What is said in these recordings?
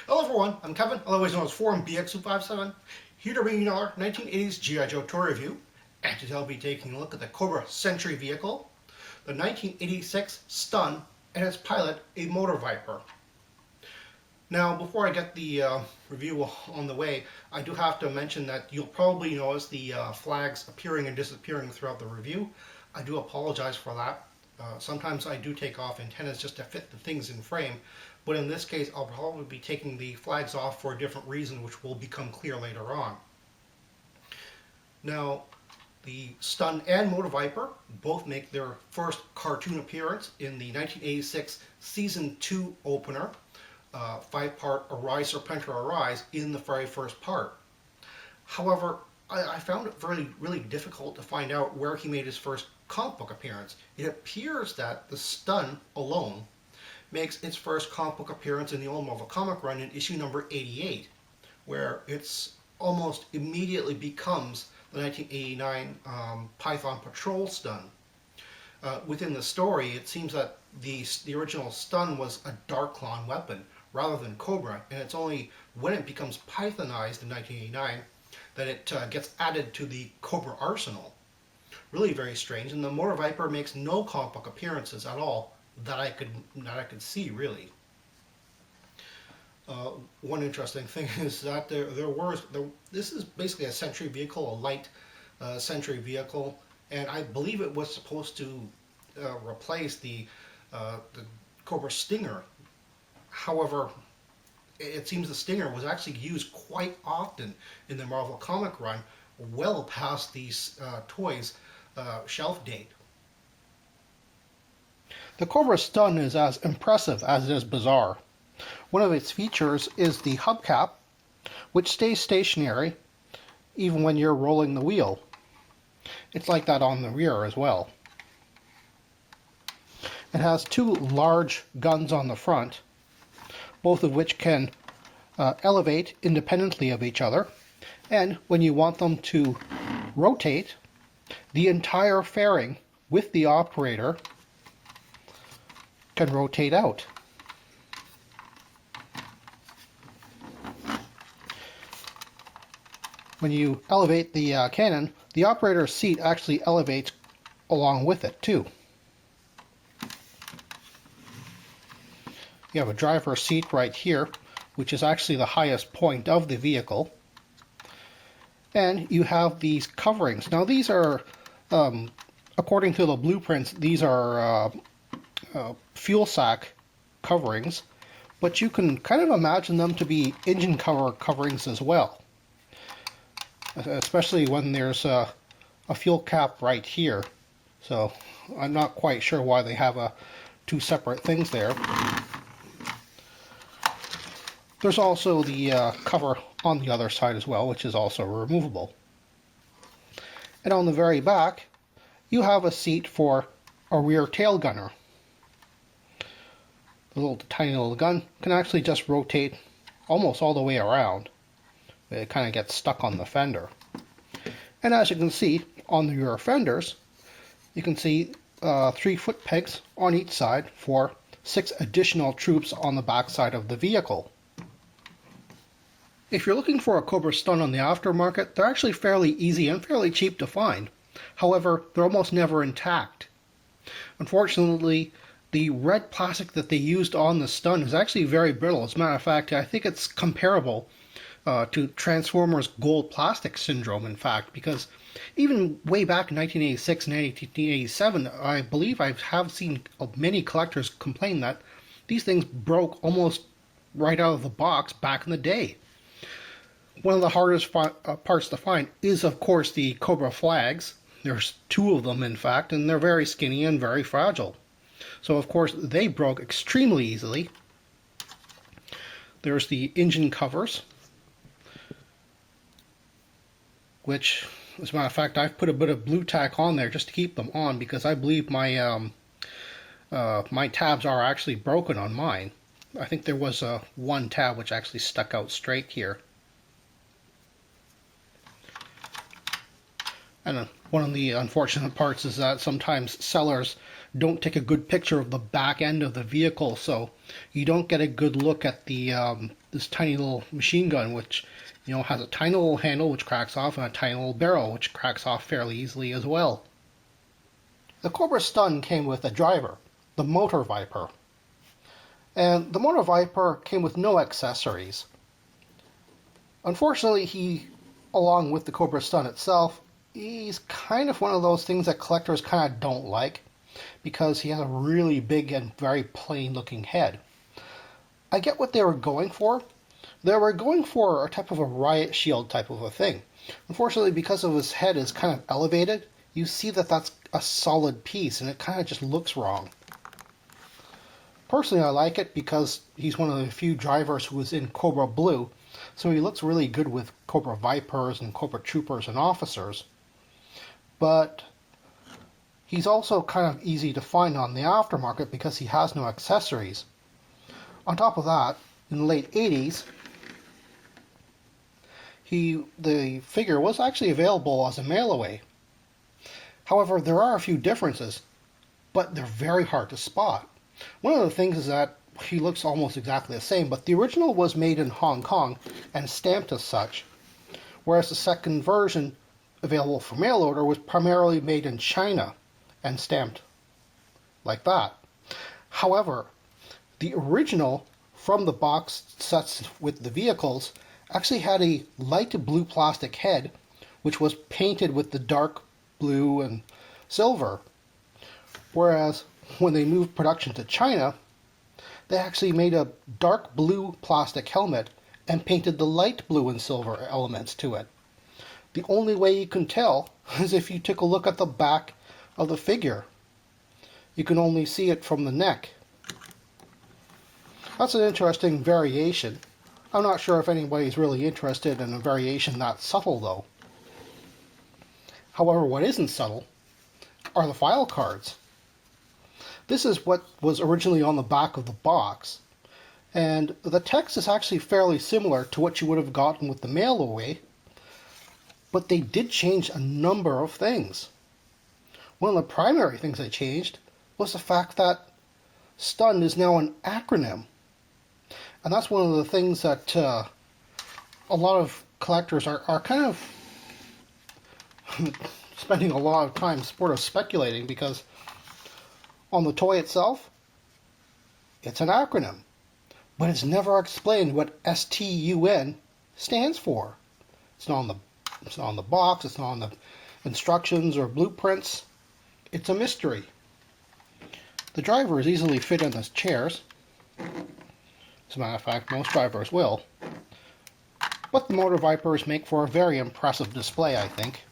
Hello everyone, I'm Kevin, otherwise known as Forum BX257, here to bring you another 1980s G.I. Joe toy review, and today I'll be taking a look at the Cobra Sentry vehicle, the 1986 Stun, and its pilot, a Motor-Viper. Now, before I get the review on the way, I do have to mention that you'll probably notice the flags appearing and disappearing throughout the review. I do apologize for that. Sometimes I do take off antennas just to fit the things in frame, but in this case I'll probably be taking the flags off for a different reason, which will become clear later on. Now, the Stun and Motor-Viper both make their first cartoon appearance in the 1986 Season 2 opener, 5-part Arise Serpentor Arise, in the very first part. However, I found it really difficult to find out where he made his first comic book appearance. It appears that the Stun alone makes its first comic book appearance in the old Marvel comic run in issue number 88, where it's almost immediately becomes the 1989 Python Patrol Stun. Within the story, it seems that the original Stun was a Darklon weapon rather than Cobra, and it's only when it becomes Pythonized in 1989 that it gets added to the Cobra arsenal. Really very strange, and the Motor-Viper makes no comic book appearances at all that I could see, really. One interesting thing is that this is basically a Sentry vehicle, a light Sentry vehicle, and I believe it was supposed to replace the Cobra Stinger. However, it seems the Stinger was actually used quite often in the Marvel comic run, well past these toys' shelf date. The Cobra Stun is as impressive as it is bizarre. One of its features is the hubcap, which stays stationary even when you're rolling the wheel. It's like that on the rear as well. It has two large guns on the front, both of which can elevate independently of each other, and when you want them to rotate, the entire fairing with the operator can rotate out. When you elevate the cannon, the operator's seat actually elevates along with it too. You have a driver's seat right here, which is actually the highest point of the vehicle. And you have these coverings. Now these are, according to the blueprints, these are fuel sack coverings, but you can kind of imagine them to be engine coverings as well. Especially when there's a fuel cap right here. So I'm not quite sure why they have two separate things there. There's also the cover on the other side as well, which is also removable. And on the very back, you have a seat for a rear tail gunner. The tiny little gun can actually just rotate almost all the way around. It kind of gets stuck on the fender. And as you can see on the rear fenders, you can see 3 foot pegs on each side for 6 additional troops on the back side of the vehicle. If you're looking for a Cobra Stun on the aftermarket, they're actually fairly easy and fairly cheap to find. However, they're almost never intact. Unfortunately, the red plastic that they used on the Stun is actually very brittle. As a matter of fact, I think it's comparable to Transformers gold plastic syndrome, in fact, because even way back in 1986 and 1987, I believe I have seen many collectors complain that these things broke almost right out of the box back in the day. One of the hardest parts to find is, of course, the Cobra flags. There's 2 of them, in fact, and they're very skinny and very fragile. So, of course, they broke extremely easily. There's the engine covers, which, as a matter of fact, I've put a bit of blue tack on there just to keep them on, because I believe my my tabs are actually broken on mine. I think there was one tab which actually stuck out straight here. And one of the unfortunate parts is that sometimes sellers don't take a good picture of the back end of the vehicle, so you don't get a good look at the this tiny little machine gun, which has a tiny little handle which cracks off and a tiny little barrel which cracks off fairly easily as well. The Cobra STUN came with a driver, the Motor-Viper, and the Motor-Viper came with no accessories. Unfortunately, he, along with the Cobra STUN itself, he's kind of one of those things that collectors kind of don't like, because he has a really big and very plain looking head. I get what they were going for. They were going for a type of a riot shield type of a thing. Unfortunately, because of his head is kind of elevated, you see that that's a solid piece and it kind of just looks wrong. Personally, I like it because he's one of the few drivers who is in Cobra Blue, so he looks really good with Cobra Vipers and Cobra Troopers and officers. But he's also kind of easy to find on the aftermarket because he has no accessories. On top of that, in the late 80s, the figure was actually available as a mail-away. However, there are a few differences, but they're very hard to spot. One of the things is that he looks almost exactly the same, but the original was made in Hong Kong and stamped as such, whereas the second version available for mail order was primarily made in China and stamped like that. However, the original from the box sets with the vehicles actually had a light blue plastic head which was painted with the dark blue and silver, whereas when they moved production to China, they actually made a dark blue plastic helmet and painted the light blue and silver elements to it. The only way you can tell is if you took a look at the back of the figure. You can only see it from the neck. That's an interesting variation. I'm not sure if anybody's really interested in a variation that subtle though. However, what isn't subtle are the file cards. This is what was originally on the back of the box, and the text is actually fairly similar to what you would have gotten with the mail-away, but they did change a number of things. One of the primary things they changed was the fact that STUN is now an acronym, and that's one of the things that a lot of collectors are kind of spending a lot of time sort of speculating, because on the toy itself, it's an acronym, but it's never explained what STUN stands for. It's not on the box, it's not on the instructions or blueprints. It's a mystery. The driver is easily fit in the chairs. As a matter of fact, most drivers will. But the Motor-Vipers make for a very impressive display, I think.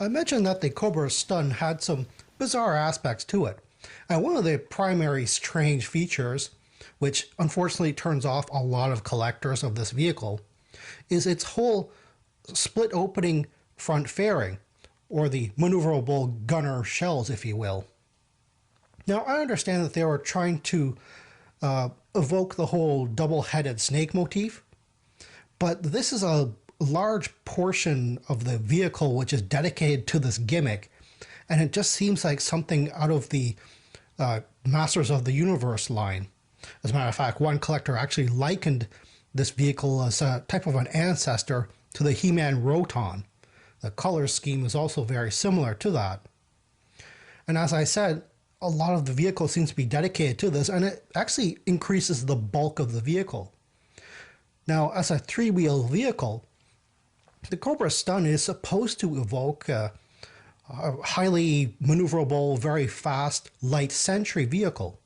I mentioned that the Cobra STUN had some bizarre aspects to it. And one of the primary strange features, which unfortunately turns off a lot of collectors of this vehicle, is its whole split opening front fairing, or the maneuverable gunner shells, if you will. Now, I understand that they were trying to evoke the whole double-headed snake motif, but this is a large portion of the vehicle which is dedicated to this gimmick, and it just seems like something out of the Masters of the Universe line. As a matter of fact, one collector actually likened this vehicle as a type of an ancestor to the He-Man Roton. The color scheme is also very similar to that. And as I said, a lot of the vehicle seems to be dedicated to this, and it actually increases the bulk of the vehicle. Now, as a three-wheel vehicle, the Cobra STUN is supposed to evoke a highly maneuverable, very fast, light Sentry vehicle.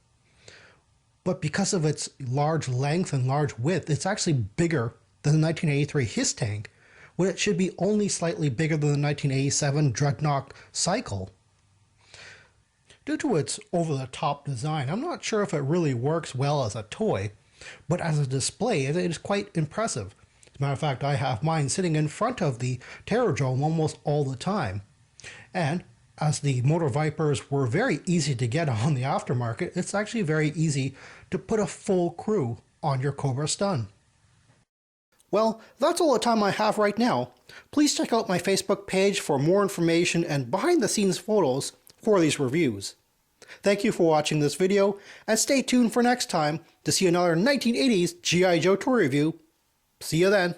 But because of its large length and large width, it's actually bigger than the 1983 HISS tank, when it should be only slightly bigger than the 1987 Dreadnought Cycle. Due to its over-the-top design, I'm not sure if it really works well as a toy, but as a display, it is quite impressive. As a matter of fact, I have mine sitting in front of the Terrordrome almost all the time. And as the Motor-Vipers were very easy to get on the aftermarket, it's actually very easy to put a full crew on your Cobra STUN. Well, that's all the time I have right now. Please check out my Facebook page for more information and behind-the-scenes photos for these reviews. Thank you for watching this video, and stay tuned for next time to see another 1980s G.I. Joe toy review. See you then.